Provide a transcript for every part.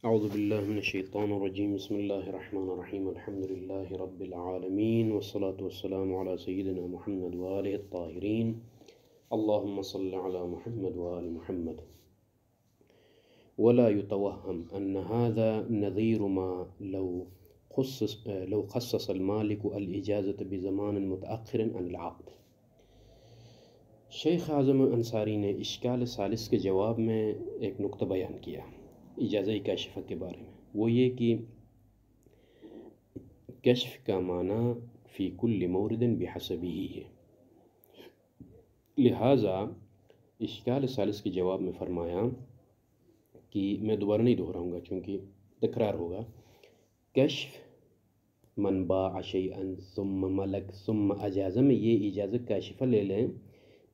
اعوذ باللہ من الشیطان الرجیم بسم اللہ الرحمن الرحیم الحمد للہ رب العالمین والصلاة والسلام علی سیدنا محمد وآلہ الطاہرین اللہم صل علی محمد وآل محمد ولا يتوهم ان هذا نظیر ما لو خصص المالک الاجازة بزمان متأخر عن العقد۔ شیخ اعظم انصاری نے اشکال ثالث کے جواب میں ایک نقطہ بیان کیا اجازہ کاشفہ کے بارے میں، وہ یہ کہ کشف کا معنی فی کل مورد بحسبہ ہے، لہٰذا اشکال ثالث کے جواب میں فرمایا کہ میں دوبارہ نہیں دہراؤں گا چونکہ تکرار ہوگا، کشف من باع شیئا ثم ملک ثم اجازہ میں یہ اجازت کاشفہ لے لیں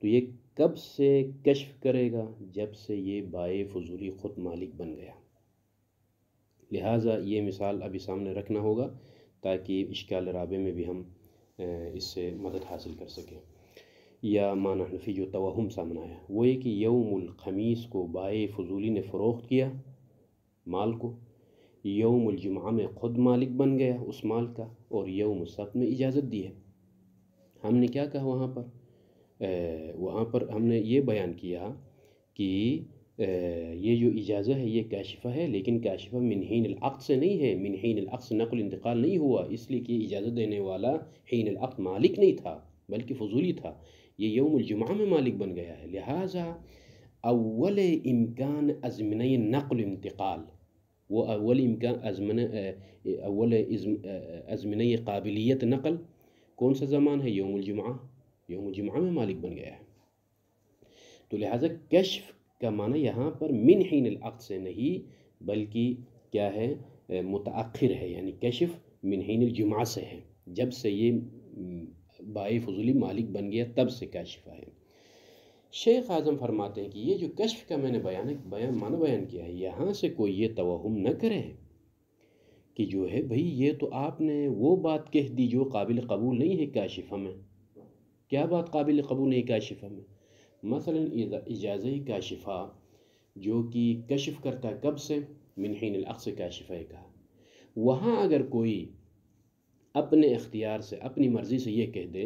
تو یہ کب سے کشف کرے گا؟ جب سے یہ بائع فضولی خود مالک بن گیا۔ لہٰذا یہ مثال ابھی سامنے رکھنا ہوگا تاکہ اشکال رابع میں بھی ہم اس سے مدد حاصل کر سکیں۔ یا معنی حنفی جو توہم سامنے آیا وہ یہ کہ یوم الخمیس کو بائع فضولی نے فروخت کیا مال کو، یوم الجمعہ میں خود مالک بن گیا اس مال کا، اور یوم السبت میں اجازت دی ہے۔ ہم نے کیا کہا وہاں پر ہم نے یہ بیان کیا کہ یہ جو اجازہ ہے یہ کاشفہ ہے، لیکن کاشفہ من حین العقد سے نہیں ہے، من حین العقد سے نقل انتقال نہیں ہوا، اس لیے کہ اجازت دینے والا حین العقد مالک نہیں تھا بلکہ فضولی تھا، یہ یوم الجمعہ میں مالک بن گیا ہے۔ لہٰذا اول امکان ازمنہ نقل انتقال، وہ اول ازمنہ قابلیت نقل کون سا زمان ہے؟ یوم الجمعہ، یوم الجمعہ میں مالک بن گیا ہے۔ تو لہٰذا کشف کا معنی یہاں پر من حین العقد سے نہیں بلکہ کیا ہے؟ متأخر ہے، یعنی کشف من حین الجمعہ سے ہے، جب سے یہ بائع فضولی مالک بن گیا تب سے کاشفہ ہے۔ شیخ اعظم فرماتے ہیں کہ یہ جو کشف کا میں نے معنی بیان کیا ہے، یہاں سے کوئی یہ توہم نہ کرے کہ جو ہے بھئی یہ تو آپ نے وہ بات کہہ دی جو قابل قبول نہیں ہے کاشفہ میں۔ کیا بات قابل قبول نہیں کاشفہ میں؟ مثلا اجازہ کاشفہ جو کہ کشف کرتا ہے کب سے؟ من حین العقد سے کاشفہ کہا، وہاں اگر کوئی اپنے اختیار سے اپنی مرضی سے یہ کہہ دے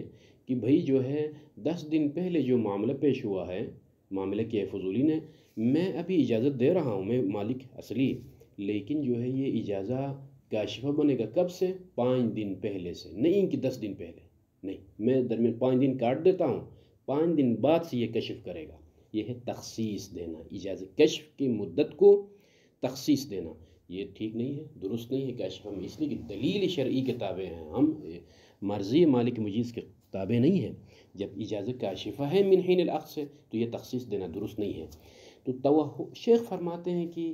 کہ بھئی جو ہے 10 دن پہلے جو معاملہ پیش ہوا ہے، معاملہ کیا فضولی نے، میں ابھی اجازت دے رہا ہوں، میں مالک اصلی، لیکن جو ہے یہ اجازہ کاشفہ بنے گا کب سے؟ 5 دن پہلے سے، نہیں کہ 10 دن پہلے، نہیں، میں درمیان 5 دن کاٹ دیتا ہوں، 5 دن بعد سے یہ کشف کرے گا۔ یہ ہے تخصیص دینا، اجازت کشف کی مدت کو تخصیص دینا، یہ ٹھیک نہیں ہے، درست نہیں ہے کاشفہ میں، اس لیے کہ دلیل شرعی کے تابع ہیں ہم، مرضی مالک مجیز کے تابع نہیں ہے۔ جب اجازت کاشفہ ہے من حین العقد سے تو یہ تخصیص دینا درست نہیں ہے۔ تو شیخ فرماتے ہیں کہ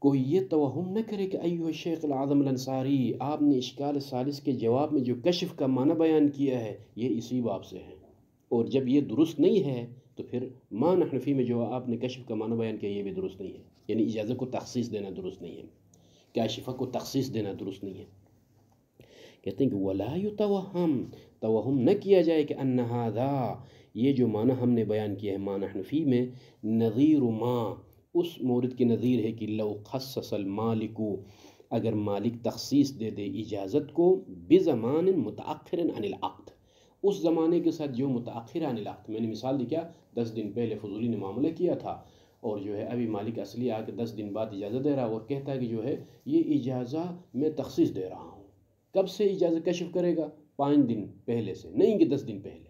کوئی یہ توہم نہ کرے کہ ایھا الشیخ العظم الانصاری، آپ نے اشکال ثالث کے جواب میں جو کشف کا معنی بیان کیا ہے یہ اسی باب سے ہے، اور جب یہ درست نہیں ہے تو پھر معنی حنفی میں جو آپ نے کشف کا معنی بیان کیا یہ بھی درست نہیں ہے، یعنی اجازت کو تخصیص دینا درست نہیں ہے، کاشفہ کو تخصیص دینا درست نہیں ہے۔ کہتے ہیں کہ ولا یتوہم، توہم نہ کیا جائے کہ ان ھذا، یہ جو معنی ہم نے بیان کیا ہے معنی حنفی میں، نظیر ما، اس مورد کی نظیر ہے کہ لو خصص المالک، اگر مالک تخصیص دے دے اجازت کو بزمان متأخر عن العقد، اس زمانے کے ساتھ جو متأخر عن العقد، میں نے مثال دی کیا، 10 دن پہلے فضولی نے معاملہ کیا تھا اور جو ہے ابھی مالک اصلی آ کے 10 دن بعد اجازت دے رہا اور کہتا ہے کہ جو ہے یہ اجازہ میں تخصیص دے رہا ہوں، کب سے اجازت کشف کرے گا؟ 5 دن پہلے سے، نہیں کہ 10 دن پہلے،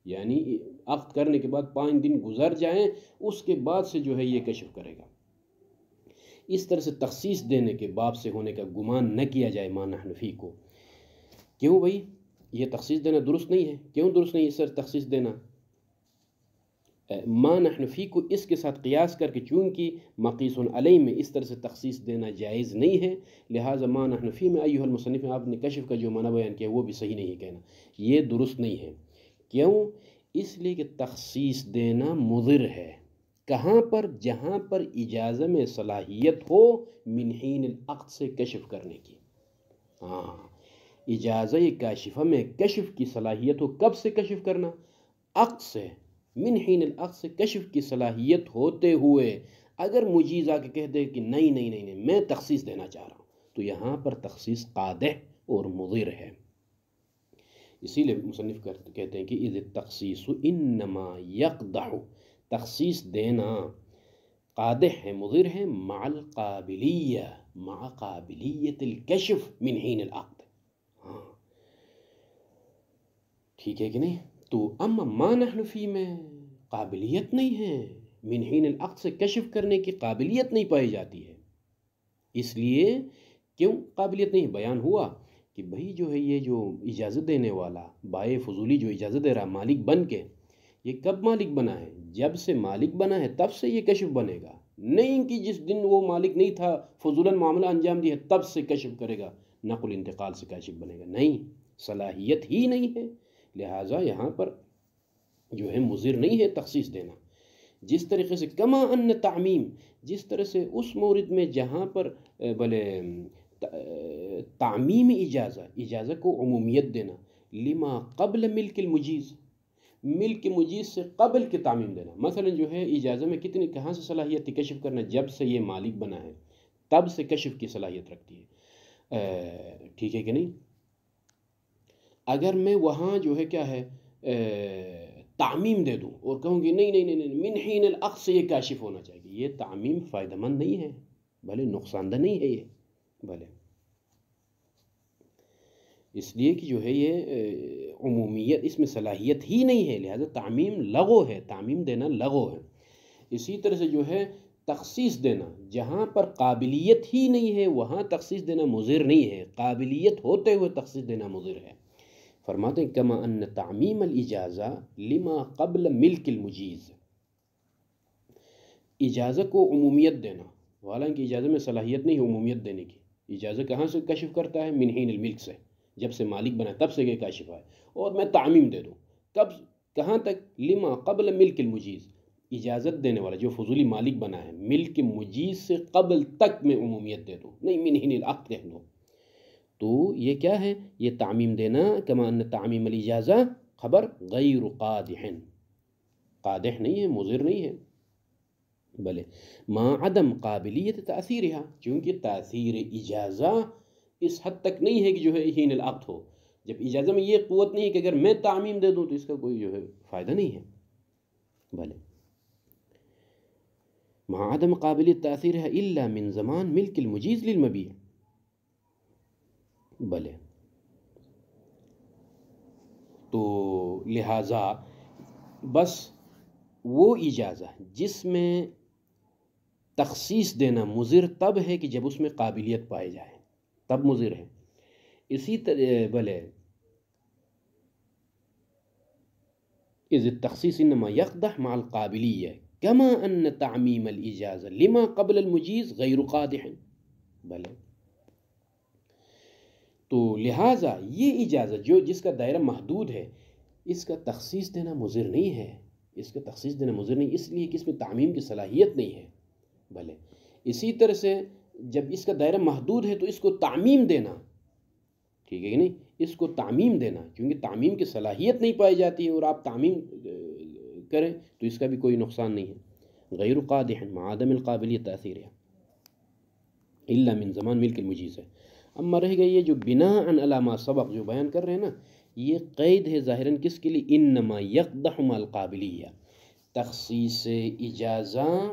یعنی عقد کرنے کے بعد 5 دن گزر جائیں اس کے بعد سے جو ہے یہ کشف کرے گا۔ اس طرح سے تخصیص دینے کے باب سے ہونے کا گمان نہ کیا جائے معنی حنفی کو۔ کیوں بھئی یہ تخصیص دینا درست نہیں ہے؟ کیوں درست نہیں اس طرح تخصیص دینا؟ معنی حنفی کو اس کے ساتھ قیاس کر کے چونکہ مقیس علیہ میں اس طرح سے تخصیص دینا جائز نہیں ہے، لہٰذا معنی حنفی میں ایھا المصنف، آپ نے کشف کا جو معنی بیان کیا وہ بھی صحیح نہیں ہے کہنا، یہ درست نہیں ہے۔ کیوں؟ اس لیے کہ تخصیص دینا مضر ہے، کہاں پر؟ جہاں پر اجازہ میں صلاحیت ہو من حین العقد سے کشف کرنے کی۔ ہاں، اجازہ کاشفہ میں کشف کی صلاحیت ہو، کب سے کشف کرنا؟ عقد سے، من حین العقد سے کشف کی صلاحیت ہوتے ہوئے اگر مجیز آ کے کہہ دے کہ نہیں نہیں نہیں نہیں میں تخصیص دینا چاہ رہا ہوں، تو یہاں پر تخصیص قادح اور مضر ہے۔ اسی لیے مصنف کہتے ہیں کہ اذ التخصیص انما یقدح، تخصیص دینا قادح ہے، مضر ہے، مع القابلیہ، مع قابلیت الکشف من حین العقد۔ ہاں ٹھیک ہے کہ نہیں؟ تو اما ما نحن فی میں قابلیت نہیں ہے، من حین العقد سے کشف کرنے کی قابلیت نہیں پائی جاتی ہے۔ اس لیے کیوں قابلیت نہیں؟ بیان ہوا کہ بھئی جو ہے یہ جو اجازت دینے والا بائع فضولی جو اجازت دے رہا مالک بن کے، یہ کب مالک بنا ہے؟ جب سے مالک بنا ہے تب سے یہ کشف بنے گا، نہیں کہ جس دن وہ مالک نہیں تھا فضولاً معاملہ انجام دیا تب سے کشف کرے گا، نقل انتقال سے کشف بنے گا، نہیں، صلاحیت ہی نہیں ہے۔ لہٰذا یہاں پر جو ہے مضر نہیں ہے تخصیص دینا۔ جس طریقے سے کما ان تعمیم، جس طرح سے اس مورد میں جہاں پر بلے تعمیم اجازہ کو عمومیت دینا، لما قبل ملک المجیز، ملک مجیز سے قبل کے تعمیم دینا۔ مثلا جو ہے اجازہ میں کتنی کہاں سے صلاحیت تھی کشف کرنا؟ جب سے یہ مالک بنا ہے تب سے کشف کی صلاحیت رکھتی ہے، ٹھیک ہے کہ نہیں؟ اگر میں وہاں جو ہے کیا ہے تعمیم دے دوں اور کہوں گی نہیں نہیں نہیں من حین العقد سے یہ کاشف ہونا چاہیے، یہ تعمیم فائدہ مند نہیں ہے، بھلے نقصان دہ نہیں ہے یہ، بھلے اس لیے کہ جو ہے یہ عمومیت اس میں صلاحیت ہی نہیں ہے، لہذا تعمیم لغو ہے، تعمیم دینا لغو ہے۔ اسی طرح سے جو ہے تخصیص دینا جہاں پر قابلیت ہی نہیں ہے وہاں تخصیص دینا مضر نہیں ہے، قابلیت ہوتے ہوئے تخصیص دینا مضر ہے۔ فرماتے ہیں کما ان تعمیم الاجازہ لما قبل ملک المجیز، اجازہ کو عمومیت دینا، حالانکہ اجازہ میں صلاحیت نہیں ہے عمومیت دینے کی، اجازہ کہاں سے کشف کرتا ہے؟ من حین الملک سے، جب سے مالک بنا تب سے یہ کاشف ہے، اور میں تعمیم دے دوں کب کہاں تک؟ لما قبل ملک المجیز، اجازت دینے والا جو فضولی مالک بنا ہے ملک مجیز سے قبل تک میں عمومیت دے دوں، نہیں من حین العقد کہہ دوں، تو یہ کیا ہے؟ یہ تعمیم دینا کما ان تعمیم الاجازہ خبر غیر قادح، قادح نہیں ہے، مضر نہیں ہے، بلے ما عدم قابلیت تاثیرها، چونکہ تاثیر اجازہ اس حد تک نہیں ہے کہ جو ہے حین العقد ہو، جب اجازہ میں یہ قوت نہیں ہے کہ اگر میں تعمیم دے دوں تو اس کا کوئی جو ہے فائدہ نہیں ہے، بلے ما عدم قابلیت تاثیرها الا من زمان ملک المجیز للمبیع، بلے تو لہٰذا بس وہ اجازہ جس میں تخصیص دینا مضر تب ہے کہ جب اس میں قابلیت پائے جائے، تب مضر ہے۔ اسی طرح بلے اذ التخصیص انما یقدح مع القابلیہ کما ان تعمیم الاجازہ لما قبل المجیز غیر قادح، بلے تو لہٰذا یہ اجازت جو جس کا دائرہ محدود ہے اس کا تخصیص دینا مضر نہیں ہے، اس کا تخصیص دینا مضر نہیں، اس لیے کہ اس میں تعمیم کی صلاحیت نہیں ہے، بھلے اسی طرح سے جب اس کا دائرہ محدود ہے تو اس کو تعمیم دینا، ٹھیک ہے کہ نہیں، اس کو تعمیم دینا کیونکہ تعمیم کی صلاحیت نہیں پائی جاتی ہے اور آپ تعمیم کریں تو اس کا بھی کوئی نقصان نہیں ہے، غیر قادح مع عدم القابلیت تاثیرها الا من زمان ملک المجیز ہے۔ اما رہ گئی یہ جو بناء علی ما سبق جو بیان کر رہے ہیں نا، یہ قید ہے ظاہراً کس کے لیے؟ انما یقدح مع القابلیہ، تخصیص اجازہ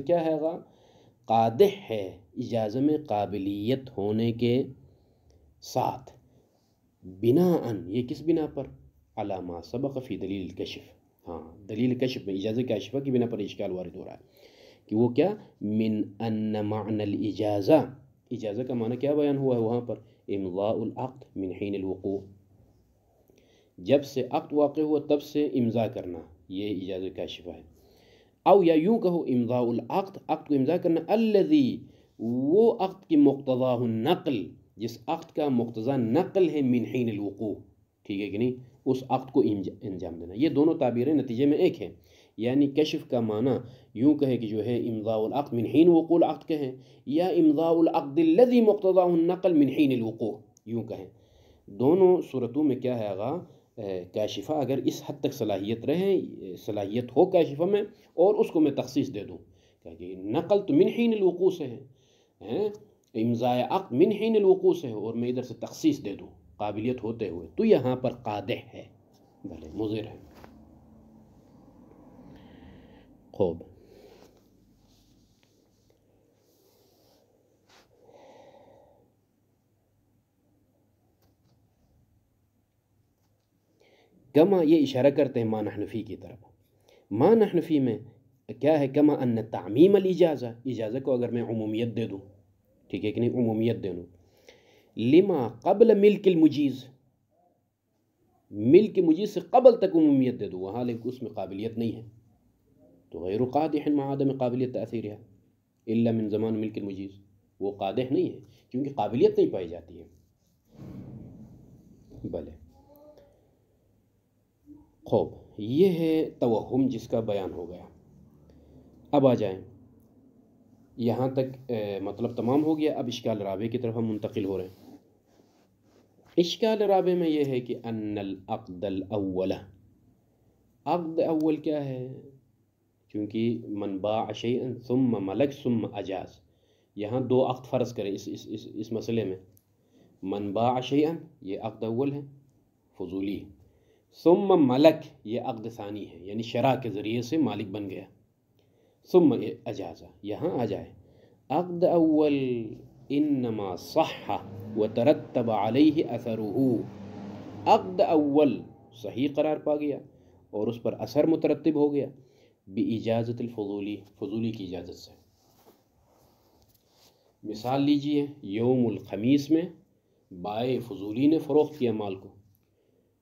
کیا ہے گا؟ قادح ہے اجازہ میں قابلیت ہونے کے ساتھ، بناء یہ کس بنا پر؟ علی ما سبق فی دلیل الکشف، ہاں دلیل کشف میں اجازہ کاشفہ کی بنا پر اشکال وارد ہو رہا ہے کہ وہ کیا؟ من ان معنی الاجازہ، اجازہ کا معنی کیا بیان ہوا ہے وہاں پر؟ امضاء العقد من حین الوقوع، جب سے عقد واقع ہوا تب سے امضاء کرنا، یہ اجازہ کاشفہ ہے، او یا یوں کہو امضاء العقد، عقد کو امضاء کرنا، الذی وہ عقد کی مقتضاہ النقل، جس عقد کا مقتضا نقل ہے، من حین الوقوع، ٹھیک ہے کہ نہیں، اس عقد کو انجام دینا، یہ دونوں تعبیریں نتیجے میں ایک ہیں، یعنی کشف کا معنی یوں کہے کہ جو ہے امضاء العقد من حین وقوع العقد کہیں، یا امضاء العقد الذی مقتضاہ النقل من حین الوقوع یوں کہیں، دونوں صورتوں میں کیا ہے آغا کاشفہ اگر اس حد تک صلاحیت ہو کاشفہ میں، اور اس کو میں تخصیص دے دوں کہ نقل تو من حین الوقوع سے ہے، امضاء عقد من حین الوقوع سے ہے، اور میں ادھر سے تخصیص دے دوں قابلیت ہوتے ہوئے، تو یہاں پر قادح ہے، بھلے مضر ہے۔ خوب، کما یہ اشارہ کرتے ہیں ما نحن فی کی طرف۔ ما نحن فی میں کیا ہے؟ کما ان تعمیم الاجازہ، اجازہ کو اگر میں عمومیت دے دوں، ٹھیک ہے کہ نہیں، عمومیت دے دوں، لما قبل ملک المجیز، ملک مجیز سے قبل تک عمومیت دے دوں، وہاں لیکن اس میں قابلیت نہیں ہے، تو غیر قادح مع عدم قابلیت تاثیرها الا من زمان ملک المجیز، وہ قادح نہیں ہے کیونکہ قابلیت نہیں پائی جاتی ہے۔ بلے خوب، یہ ہے توہم جس کا بیان ہو گیا۔ اب آ جائیں، یہاں تک مطلب تمام ہو گیا۔ اب اشکال رابع کی طرف ہم منتقل ہو رہے ہیں۔ اشکال رابع میں یہ ہے کہ ان العقد الاول، عقد اول کیا ہے؟ چونکہ من باع شیئا ثم ملک ثم اجاز، یہاں دو عقد فرض کریں اس مسئلے میں۔ من باع شیئا یہ عقد اول ہے، فضولی، ثم ملک یہ عقد ثانی ہے، یعنی شرع کے ذریعے سے مالک بن گیا، ثم اجازہ۔ یہاں آ جائے، عقد اول انما صح وترتب علیہ اثرہ، عقد اول صحیح قرار پا گیا اور اس پر اثر مترتب ہو گیا باجازت الفضولی، فضولی کی اجازت سے۔ مثال لیجئے، یوم الخمیس میں بائع فضولی نے فروخت کیا مال کو،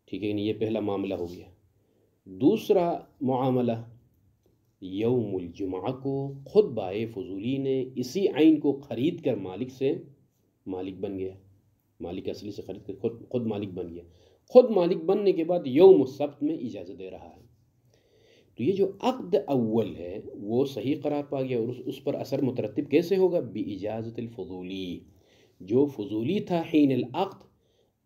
ٹھیک ہے، یہ پہلا معاملہ ہو گیا۔ دوسرا معاملہ، یوم الجمعہ کو خود بائع فضولی نے اسی عین کو خرید کر مالک سے مالک بن گیا، مالک اصلی سے خرید کر خود مالک بن گیا۔ خود مالک بننے کے بعد یوم السبت میں اجازت دے رہا ہے، تو یہ جو عقد اول ہے وہ صحیح قرار پا گیا، اور اس پر اثر مترتب کیسے ہوگا؟ باجازت الفضولی، جو فضولی تھا حین العقد،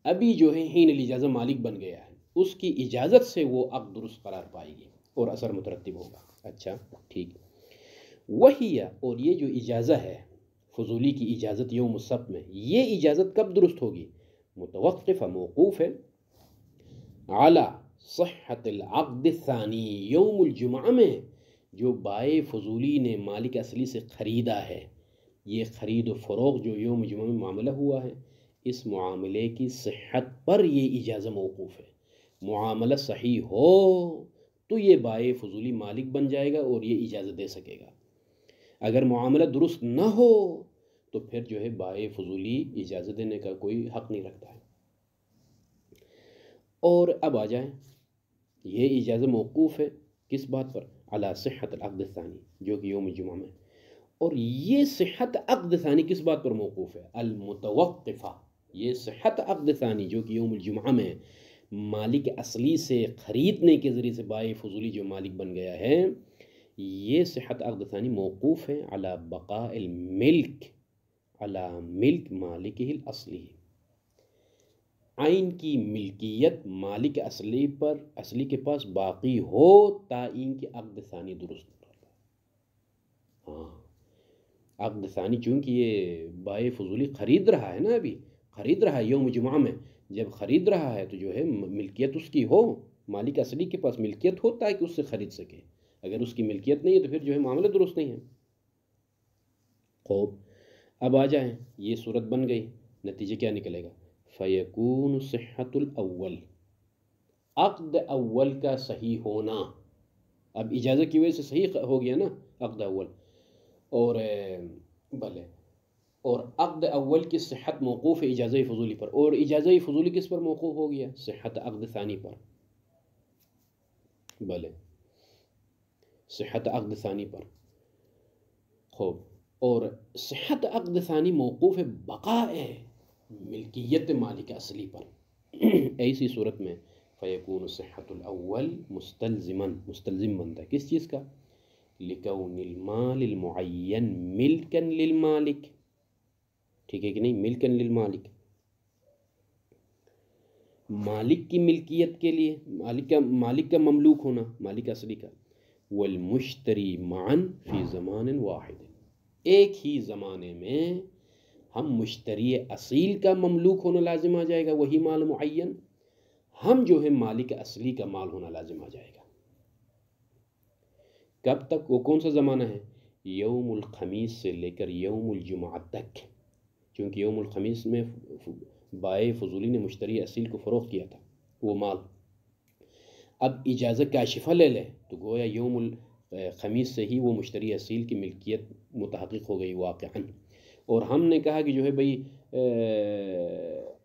ابھی جو ہے حین الاجازہ مالک بن گیا ہے، اس کی اجازت سے وہ عقد درست قرار پائے گی اور اثر مترتب ہوگا۔ اچھا ٹھیک، وہی، اور یہ جو اجازہ ہے فضولی کی اجازت یوم السبت میں، یہ اجازت کب درست ہوگی؟ متوقف، موقوف ہے اعلی صحت العقد الثانی، یوم الجمعہ میں جو بائع فضولی نے مالک اصلی سے خریدا ہے، یہ خرید و فروخت جو یوم جمعہ میں معاملہ ہوا ہے، اس معاملے کی صحت پر یہ اجازہ موقوف ہے۔ معاملہ صحیح ہو تو یہ بائع فضولی مالک بن جائے گا اور یہ اجازت دے سکے گا، اگر معاملہ درست نہ ہو تو پھر جو ہے بائع فضولی اجازت دینے کا کوئی حق نہیں رکھتا ہے۔ اور اب آ جائیں، یہ اجازت موقوف ہے کس بات پر؟ علی صحت العقد الثانی، جو کہ یوم الجمعہ میں، اور یہ صحت عقد ثانی کس بات پر موقوف ہے؟ المتوقفہ، یہ صحت عقد ثانی جو کہ یوم الجمعہ میں مالک اصلی سے خریدنے کے ذریعے سے بائع فضولی جو مالک بن گیا ہے، یہ صحت عقد ثانی موقوف ہے علی بقاء الملک، علی ملک مالکہ الاصلی، عین کی ملکیت مالک اصلی کے پاس باقی ہو تا ان کی عقد ثانی درست ہو۔ ہاں، عقد ثانی چونکہ یہ بائع فضولی خرید رہا ہے نا، ابھی خرید رہا ہے یوم جمعہ میں، جب خرید رہا ہے تو جو ہے ملکیت اس کی ہو، مالک اصلی کے پاس ملکیت ہوتا ہے کہ اس سے خرید سکے، اگر اس کی ملکیت نہیں ہے تو پھر جو ہے معاملہ درست نہیں ہے۔ خوب، اب آ جائیں، یہ صورت بن گئی، نتیجہ کیا نکلے گا؟ فیکون صحت الاول، عقد اول کا صحیح ہونا، اب اجازت کی وجہ سے صحیح ہو گیا نا عقد اول، اور بھلے، اور عقد اول کی صحت موقوف ہے اجازہ فضولی پر، اور اجازہ فضولی کس پر موقوف ہو گیا؟ صحت عقد ثانی پر، بھلے، صحت عقد ثانی پر۔ خوب، اور صحت عقد ثانی موقوف ہے بقاء ملکیت مالک اصلی پر، ایسی صورت میں فیکون صحت الاول مستلزم بنتا ہے کس چیز کا؟ لکون المال المعین ملکن للمالک، ٹھیک ہے کہ نہیں، ملکن للمالک، مالک کی ملکیت کے لیے، مالک کا مملوک ہونا، مالک اصلی کا، والمشتری معاً فی زمان واحد، ایک ہی زمانے میں ہم مشتری اصیل کا مملوک ہونا لازم آ جائے گا، وہی مال معین، ہم جو ہے مالک اصلی کا مال ہونا لازم آ جائے گا۔ کب تک؟ وہ کون سا زمانہ ہے؟ یوم الخمیس سے لے کر یوم الجمعہ تک، چونکہ یوم الخمیس میں بائع فضولی نے مشتری اصیل کو فروخت کیا تھا وہ مال، اب اجازت کاشفہ لے لے تو گویا یوم الخمیس سے ہی وہ مشتری اصیل کی ملکیت متحقق ہو گئی واقعاً۔ اور ہم نے کہا کہ جو ہے بھئی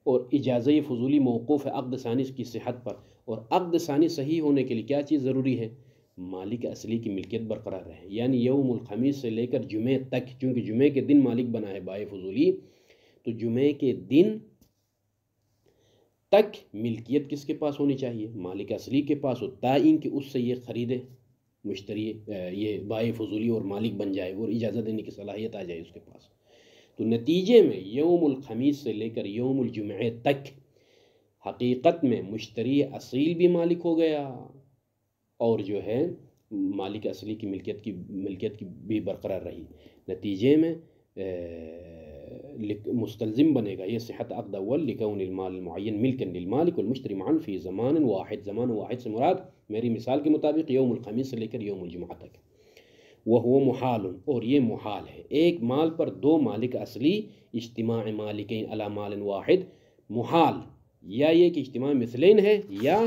اور اجازہ فضولی موقوف ہے عقد ثانی کی صحت پر، اور عقد ثانی صحیح ہونے کے لیے کیا چیز ضروری ہے؟ مالک اصلی کی ملکیت برقرار رہے، یعنی یوم الخمیس سے لے کر جمعے تک، چونکہ جمعے کے دن مالک بنا ہے بائع فضولی، تو جمعے کے دن تک ملکیت کس کے پاس ہونی چاہیے؟ مالک اصلی کے پاس ہو، تائین کہ اس سے یہ خریدے مشتری، یہ بائع فضولی اور مالک بن جائے اور اجازت دینے کی صلاحیت آ جائے اس کے پاس۔ تو نتیجے میں یوم الخمیس سے لے کر یوم الجمعہ تک حقیقت میں مشتری اصیل بھی مالک ہو گیا، اور جو ہے مالک اصلی کی ملکیت کی بھی برقرار رہی۔ نتیجے میں مستلزم بنے گا یہ صحت عقد اول لکون المال المعین ملکن للمالک والمشتری معاً فی زمان واحد، زمان واحد سے مراد میری مثال کے مطابق یوم الخمیس سے لے کر یوم الجمعہ تک، وہو محال، اور یہ محال ہے، ایک مال پر دو مالک اصلی اجتماع مالکین علی مال واحد، محال، یا یہ کہ اجتماع مثلین ہے یا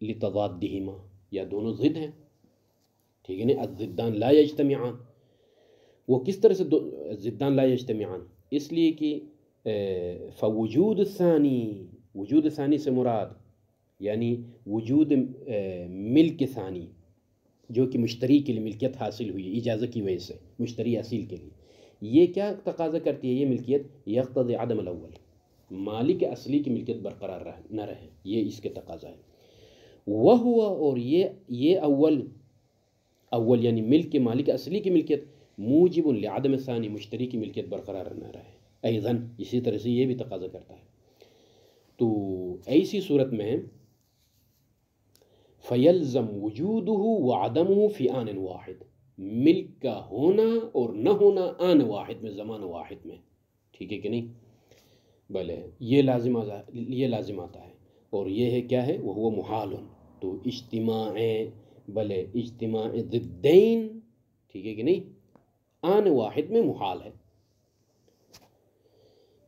لتضادہما، یا دونوں ضد ہیں، ٹھیک ہے نا، الضدان لا یجتمعان۔ وہ کس طرح سے ضدان لا یجتمعان؟ اس لیے کہ فوجود الثانی، وجود ثانی سے مراد یعنی وجود ملک ثانی، جو کہ مشتری کے لیے ملکیت حاصل ہوئی اجازت کی وجہ سے مشتری اصیل کے لیے، یہ کیا تقاضا کرتی ہے؟ یہ ملکیت یقتضی عدم الاول، مالک اصلی کی ملکیت برقرار نہ رہے، یہ اس کے تقاضا ہے۔ وہ ہوا، اور یہ اول یعنی ملک کے مالک اصلی کی ملکیت موجب لعدم ثانی، مشتری کی ملکیت برقرار نہ رہے، ایضاً اسی طرح سے یہ بھی تقاضا کرتا ہے۔ تو ایسی صورت میں فیلزم وجودہ وعدمہ فی آن واحد، ملک کا ہونا اور نہ ہونا آن واحد میں، زمان واحد میں، ٹھیک ہے کہ نہیں؟ بلے یہ لازم آتا ہے، اور یہ ہے کیا ہے؟ وہ محال، تو اجتماع ضدین، ٹھیک ہے کہ نہیں، آن واحد میں محال ہے،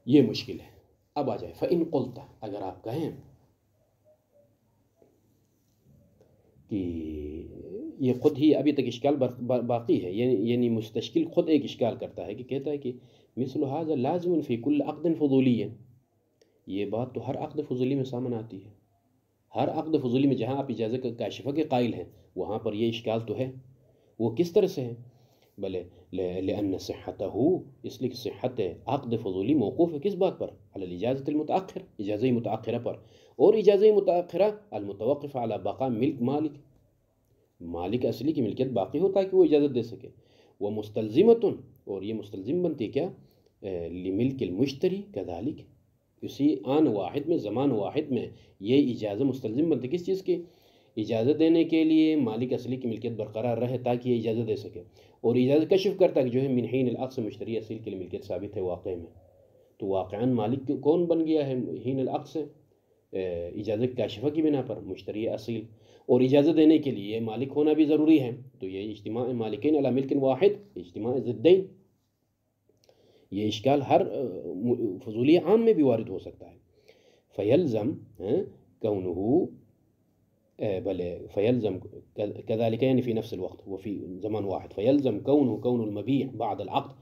یہ مشکل ہے۔ اب آ جائے فَإِن قُلْتَ، اگر آپ کہیں کہ یہ خود ہی ابھی تک اشکال باقی ہے، یعنی مستشکل خود ایک اشکال کرتا ہے کہ کہتا ہے کہ مثل هذا لازم فی کل عقد فضولی، یہ بات تو ہر عقد فضولی میں سامنے آتی ہے، ہر عقد فضولی میں جہاں آپ اجازت کاشفہ کے قائل ہیں وہاں پر یہ اشکال تو ہے۔ وہ کس طرح سے ہے؟ بلے لأن صحتہ، اس لیے کہ صحت عقد فضولی موقوف ہے کس بات پر؟ علی الاجازت المتأخر، اجازہ متأخرہ پر، اور اجازہ متأخرہ المتوقف علی بقاء ملک مالک اصلی کی ملکیت باقی ہوتا ہے کہ وہ اجازت دے سکے، وہ مستلزمۃ، اور یہ مستلزم بنتی کیا؟ لملک المشتری کذالک، اسی آن واحد میں، زمان واحد میں یہ اجازت مستلزم بنتی کس چیز کی؟ اجازت دینے کے لیے مالک اصلی کی ملکیت برقرار رہے تاکہ یہ اجازت دے سکے، اور اجازت کشف کرتا ہے کہ جو ہے من حین العقد سے مشتری اصیل کے لیے ملکیت ثابت ہے واقع میں، تو واقعاً مالک کون بن گیا ہے حین العقد سے؟ اجازت کاشفہ کی بنا پر مشتری اصیل، اور اجازت دینے کے لیے مالک ہونا بھی ضروری ہے، تو یہ اجتماع مالکین علی ملک واحد، اجتماع ضدین، یہ اشکال ہر فضولی عام میں بھی وارد ہو سکتا ہے۔ فیلزم کونہ، بلے فیلزم كذلك يعني في نفس الوقت وفي زمان واحد، فيلزم كون المبيع بعد العقد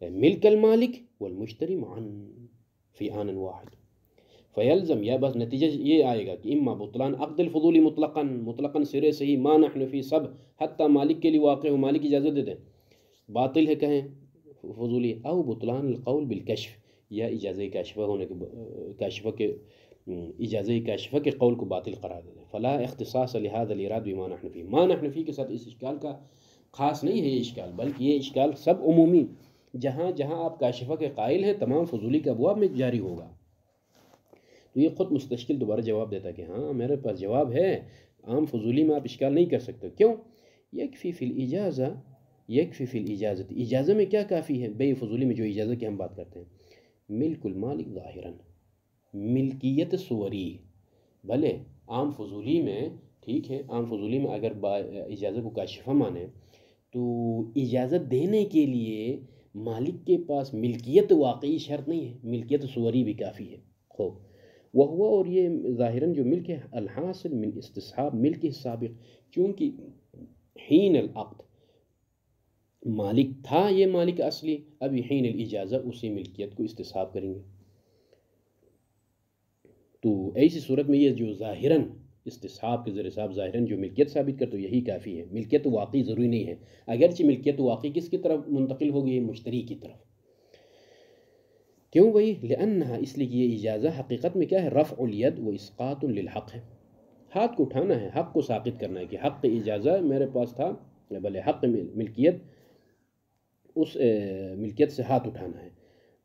ملك المالك والمشتري معا في آن واحد، فيلزم، یا بس نتیجہ یہ آئے گا کہ اما بطلان عقد الفضولی مطلقاً سرے سے ہی ما نحن فی سب، حتیٰ مالک کے لیے واقع ہو، مالک اجازت دے دیں، باطل ہے کہیں فضولی، او بطلان القول بالکشف، یا اجازہ کاشفہ ہونے کے اجازہ کاشفہ کے قول کو باطل قرار دے دیں۔ فلا اختصاص لهذا الاراد بما نحن فيه، ما نحن فيه کے ساتھ اس اشکال کا خاص نہیں ہے یہ اشکال، بلکہ یہ اشکال سب عمومی، جہاں آپ کاشفہ کے قائل ہیں تمام فضولی کے ابواب میں جاری ہوگا۔ تو یہ خود مستشکل دوبارہ جواب دیتا ہے کہ ہاں میرے پاس جواب ہے، عام فضولی میں آپ اشکال نہیں کر سکتے. کیوں؟ یکفی فی الاجازہ، یکفی فی الاجازت، اجازہ میں کیا کافی ہے؟ بے فضولی میں جو اجازہ کی ہم بات کرتے ہیں، ملک المالک ظاہراً، ملکیت صوری. بھلے عام فضولی میں ٹھیک ہے، عام فضولی میں اگر اجازت کو کاشفہ مانے تو اجازت دینے کے لیے مالک کے پاس ملکیت واقعی شرط نہیں ہے، ملکیت صوری بھی کافی ہے. خوب وہ ہوا، اور یہ ظاہراً جو ملک ہے الحاصل من استصحاب ملک سابق، چونکہ حین العقد مالک تھا یہ مالک اصلی، ابھی حین الاجازہ اسی ملکیت کو استصحاب کریں گے. تو ایسی صورت میں یہ جو ظاہراً استصحاب کے ذریعے سے آپ ظاہراً جو ملکیت ثابت کرتے ہو یہی کافی ہے. ملکیت واقعی ضروری نہیں ہے، اگرچہ ملکیت واقعی کس کی طرف منتقل ہوگی؟ مشتری کی طرف. کیوں بھائی؟ لأنہا، اس لیے کہ یہ اجازہ حقیقت میں کیا ہے؟ رفع الید و اسقاط للحق ہے، ہاتھ کو اٹھانا ہے، حق کو ساقط کرنا ہے، کہ حق اجازہ میرے پاس تھا، بھلے حق ملکیت، اس ملکیت سے ہاتھ اٹھانا ہے.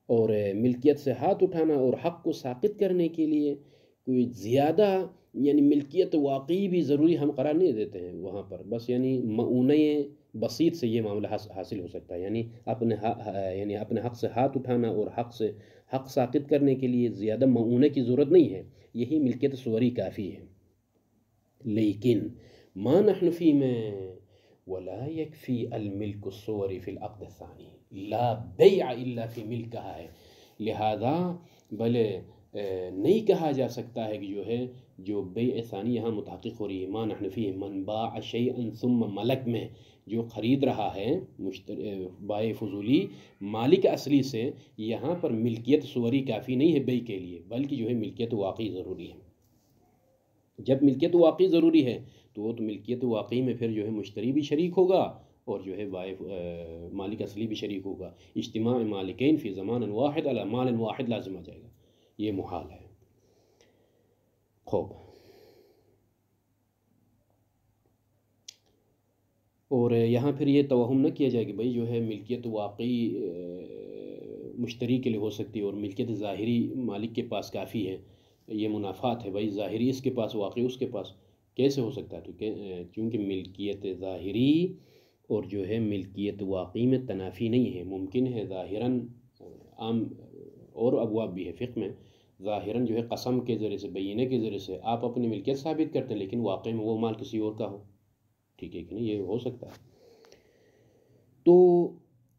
اور ملکیت سے ہاتھ اٹھانا اور حق کو ساقط کرنے کے لیے کوئی زیادہ یعنی ملکیت واقعی بھی ضروری ہم قرار نہیں دیتے ہیں وہاں پر، بس یعنی معونہ بسیط سے یہ معاملہ حاصل ہو سکتا ہے. یعنی اپنے حق سے ہاتھ اٹھانا اور حق ساقط کرنے کے لیے زیادہ معونہ کی ضرورت نہیں ہے، یہی ملکیت صوری کافی ہے. لیکن ما نحن فی میں ولا یکفی الملک الصوری فی العقد الثانی، لا بیع الا فی ملک کہا ہے، لہذا بھلے نہیں کہا جا سکتا ہے کہ جو بیع ثانی یہاں متحقق ہو رہی ہے، ما نحن فی من باع شیئا ثم ملک میں جو خرید رہا ہے بائع فضولی مالک اصلی سے، یہاں پر ملکیت صوری کافی نہیں ہے بیع کے لیے، بلکہ ملکیت واقعی ضروری ہے. جب ملکیت واقعی ضروری ہے تو ملکیت واقعی میں پھر مشتری بھی شریک ہوگا اور مالک اصلی بھی شریک ہوگا. اجتماع مالکین فی زمان واحد علی مال واحد لازم آ جائے گا، یہ محال ہے. خوب، اور یہاں پھر یہ توہم نہ کیا جائے کہ بھائی ملکیت واقعی مشتری کے لیے ہو سکتی ہے اور ملکیت ظاہری مالک کے پاس کافی ہے. یہ منافات ہے بھائی، ظاہری اس کے پاس واقعی اس کے پاس کیسے ہو سکتا ہے؟ تو چونکہ ملکیت ظاہری اور ملکیت واقعی میں تنافی نہیں ہے. ممکن ہے ظاہراً، عام اور ابواب بھی ہے فقہ میں، ظاہراً قسم کے ذریعے سے، بینہ کے ذریعے سے آپ اپنی ملکیت ثابت کرتے ہیں، لیکن واقعی میں وہ مال کسی اور کا ہو. ٹھیک ہے کہ نہیں؟ یہ ہو سکتا ہے. تو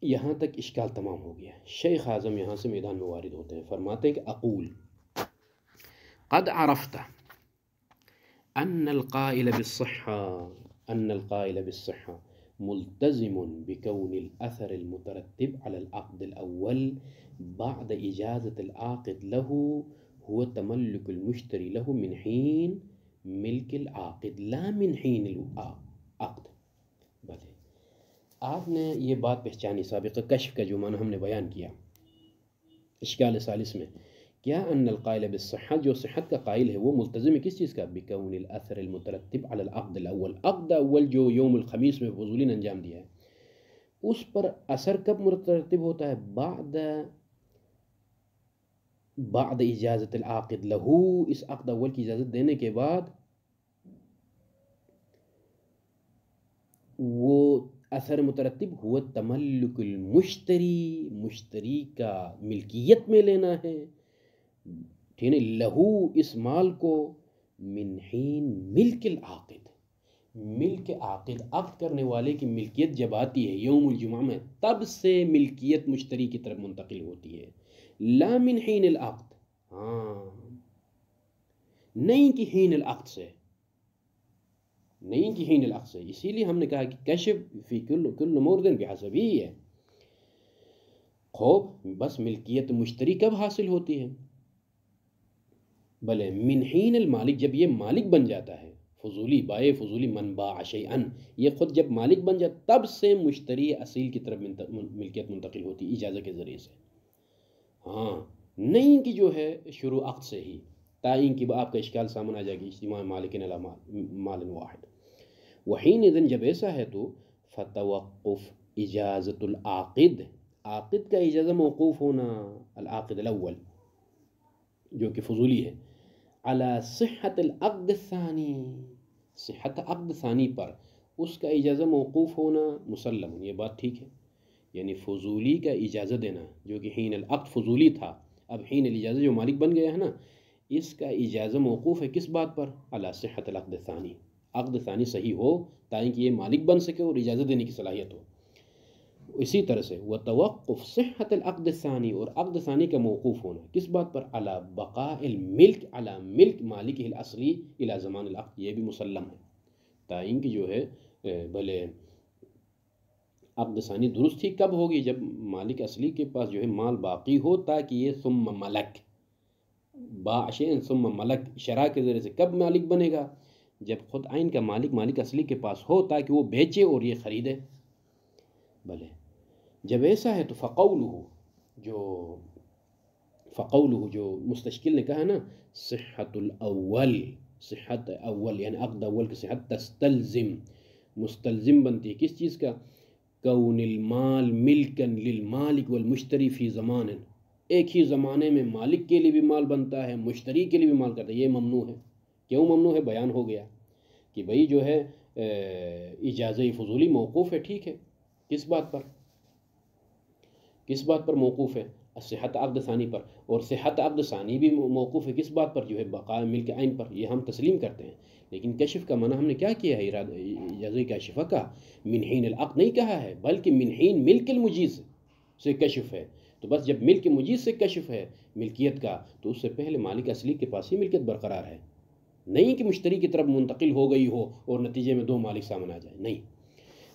یہاں تک اشکال تمام ہو گیا. شیخ اعظم یہاں سے میدان میں وارد ہوتے ہیں، فرماتے ہیں کہ اقول قد عرفت ان القائل بالصحة ملتزم بكون الأثر المترتب على العقد الأول بعد إجازة العاقد له هو تملك المشتري له من حين ملک العاقد لا من حین العقد. بھلے آپ نے یہ بات پہچانی سابقہ کشف کا جو معنی ہم نے بیان کیا اشکال ثالث میں، کیا ان القائل بالصحة، جو صحت کا قائل ہے وہ ملتزم ہے کس چیز کا؟ بکون الاثر المترتب على العقد الاول، عقد اول جو یوم الخمیس میں فضولی نے انجام دیا ہے، اس پر اثر کب مترتب ہوتا ہے؟ بعد اجازت العاقد له، اس عقد اول کی اجازت دینے کے بعد وہ اثر مترتب ہوا تملک المشتری، مشتری کا ملکیت میں لینا ہے، ٹھیک ہے، لہو اس مال کو، من حین ملک العاقد، ملک عاقد عقد کرنے والے کی ملکیت جب آتی ہے یوم الجمعہ میں، تب سے ملکیت مشتری کی طرف منتقل ہوتی ہے، لا من حین العقد، ہاں نہیں کہ حین العقد سے، نہیں کہ حین العقد سے. اسی لیے ہم نے کہا کہ کشف فی کل موردن بحسب ہی ہے. خوب، بس ملکیت مشتری کب حاصل ہوتی ہے؟ بلے من حین المالک، جب یہ مالک بن جاتا ہے، فضولی بائع فضولی من باع شیئا، یہ خود جب مالک بن جاتا تب سے مشتری اصیل کی طرف ملکیت منتقل ہوتی اجازت کے ذریعے سے. ہاں نہیں کہ شروع عقد سے ہی، تعین کی آپ کا اشکال سامنے آ جائے گی، اجتماع مالکین علی مال واحد. وحینئذ، جب ایسا ہے تو فتوقف اجازت العاقد، عاقد کا اجازہ موقوف ہونا، العاقد الاول جو کہ فضولی ہے، علی صحت العقد الثانی، صحت عقد ثانی پر اس کا اجازہ موقوف ہونا مسلم، یہ بات ٹھیک ہے. یعنی فضولی کا اجازت دینا جو کہ حین العقد فضولی تھا، اب حین الاجازہ جو مالک بن گیا ہے نا، اس کا اجازہ موقوف ہے کس بات پر؟ علی صحت العقد الثانی، عقد ثانی صحیح ہو تاکہ یہ مالک بن سکے اور اجازت دینے کی صلاحیت ہو. اسی طرح سے وتوقف صحت العقد الثانی، اور عقد ثانی کا موقوف ہونا کس بات پر؟ علی بقاء الملک علی ملک مالک الاصلی الی زمان العقد، یہ بھی مسلم ہے. تائیں کہ جو ہے بھلے عقد ثانی درست ہی کب ہوگی؟ جب مالک اصلی کے پاس جو ہے مال باقی ہو، تاکہ یہ ثم ملک باع شیئا ثم ملک شرع کے ذریعے سے کب مالک بنے گا؟ جب خود عین کا مالک مالک اصلی کے پاس ہو تاکہ وہ بیچے اور یہ خریدے. بھلے جب ایسا ہے تو فقولہ جو مستشکل نے کہا نا، صحت الاول، صحت اول یعنی عقد اول کی صحت تستلزم، مستلزم بنتی ہے کس چیز کا؟ کون المال ملکن للمالک والمشتری فی زمان، ایک ہی زمانے میں مالک کے لیے بھی مال بنتا ہے، مشتری کے لیے بھی مال کرتا ہے. یہ ممنوع ہے. کیوں ممنوع ہے؟ بیان ہو گیا کہ بھئی جو ہے اجازہ فضولی موقوف ہے. ٹھیک ہے، کس بات پر؟ کس بات پر موقوف ہے؟ صحت عقد ثانی پر. اور صحت عقد ثانی بھی موقوف ہے کس بات پر؟ جو ہے بقاء ملک عین پر. یہ ہم تسلیم کرتے ہیں، لیکن کشف کا منع ہم نے کیا کیا ہے؟ اجازہ کاشفہ کا من حین العقد نہیں کہا ہے، بلکہ من حین ملک المجیز سے کشف ہے. تو بس جب ملک مجیز سے کشف ہے ملکیت کا، تو اس سے پہلے مالک اصلی کے پاس ہی ملکیت برقرار ہے، نہیں کہ مشتری کی طرف منتقل ہو گئی ہو اور نتیجے میں دو مالک سامنے آ جائے. نہیں،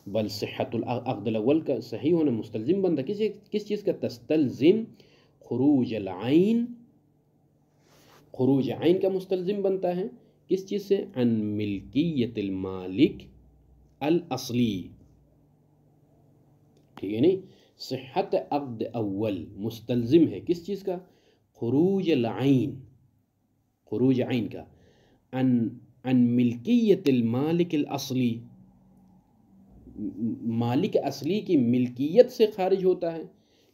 بل صحت العقد الاول کا صحیح ہونا مستلزم بنتا کس چیز کا؟ تستلزم خروج العین، خروج عین کا مستلزم بنتا ہے کس چیز سے؟ عن ملکیت المالک الاصلی. ٹھیک ہے نہیں؟ صحت عقد اول مستلزم ہے کس چیز کا؟ خروج العین، خروج عین کا عن ملکیت المالک الاصلی، مالک اصلی کی ملکیت سے خارج ہوتا ہے.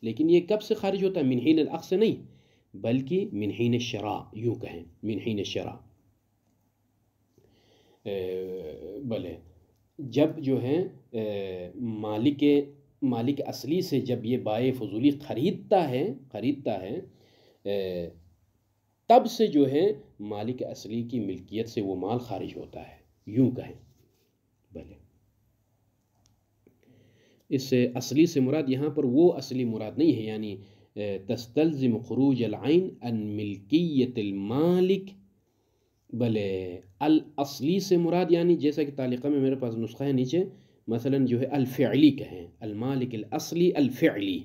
لیکن یہ کب سے خارج ہوتا ہے؟ من حین العقد سے نہیں، بلکہ من حین الشراء، یوں کہیں من حین الشراء. بلے جب جو ہے مالک اصلی سے جب یہ بائع فضولی خریدتا ہے تب سے جو ہے مالک اصلی کی ملکیت سے وہ مال خارج ہوتا ہے، یوں کہیں. بلے اس سے اصلی سے مراد یہاں پر وہ اصلی مراد نہیں ہے، یعنی تستلزم خروج العین عن ملکیت المالک، بلے الاصلی سے مراد یعنی جیسا کہ تعلیقہ میں میرے پاس نسخہ ہے نیچے، مثلا جو ہے الفعلی کہیں، المالک الاصلی الفعلی،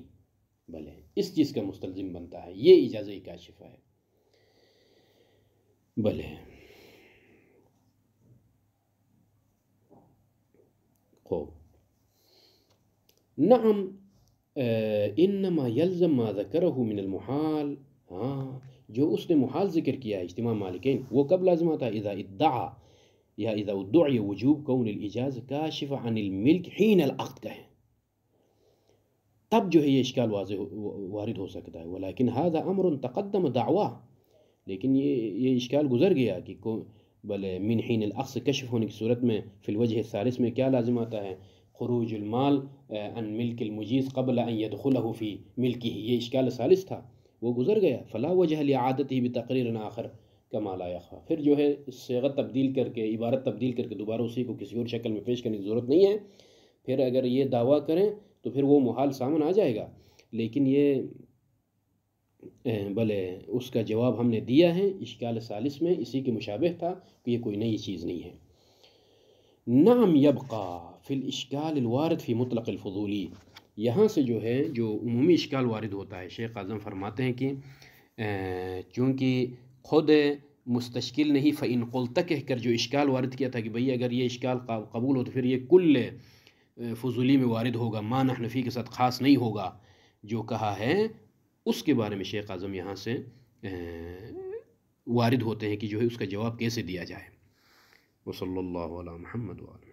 بلے اس چیز کا مستلزم بنتا ہے. یہ اجازہ کاشفہ ہے. بلے خوب. نعم انما یلزم ما ذکرہ من المحال، ہاں جو اس نے محال ذکر کیا ہے اجتماع مالکین، وہ کب لازم آتا ہے؟ اذا ادعا یا اذا ادعی وجوب کون الاجاز کاشف عن الملک حین العقد کہیں، تب جو ہے یہ اشکال وارد ہو سکتا ہے. ولیکن هذا امر تقدم دعوا، لیکن یہ اشکال گزر گیا کہ بلے من حین العقد سے کشف ہونے کی صورت میں فی الوجہ الثالث میں کیا لازم آتا ہے؟ خروج المال عن ملک المجیز قبل ان يدخله فی ملکہ. یہ اشکال ثالث تھا، وہ گزر گیا. فلا وجہ لعادته بتقریر آخر کما لا یخفی، پھر جو ہے صیغت تبدیل کر کے، عبارت تبدیل کر کے دوبارہ اسی کو کسی اور شکل میں پیش کرنے کی ضرورت نہیں ہے. پھر اگر یہ دعویٰ کریں تو پھر وہ محال سامنے آ جائے گا. لیکن یہ بلے اس کا جواب ہم نے دیا ہے اشکال ثالث میں، اسی کے مشابہ تھا کہ یہ کوئی نئی چیز نہیں ہے. نعم یبقى فی الاشکال الوارد فی مطلق الفضولی، یہاں سے جو ہے جو عمومی اشکال وارد ہوتا ہے، شیخ اعظم فرماتے ہیں کہ چونکہ خود مستشکل نہیں فإن قلت کہہ کر جو اشکال وارد کیا تھا کہ بھئی اگر یہ اشکال قبول ہو تو پھر یہ کل فضولی میں وارد ہوگا، ما نحن فی کے ساتھ خاص نہیں ہوگا، جو کہا ہے اس کے بارے میں شیخ اعظم یہاں سے وارد ہوتے ہیں کہ جو ہے اس کا جواب کیسے دیا جائے. وصلی اللہ علی محمد وعلی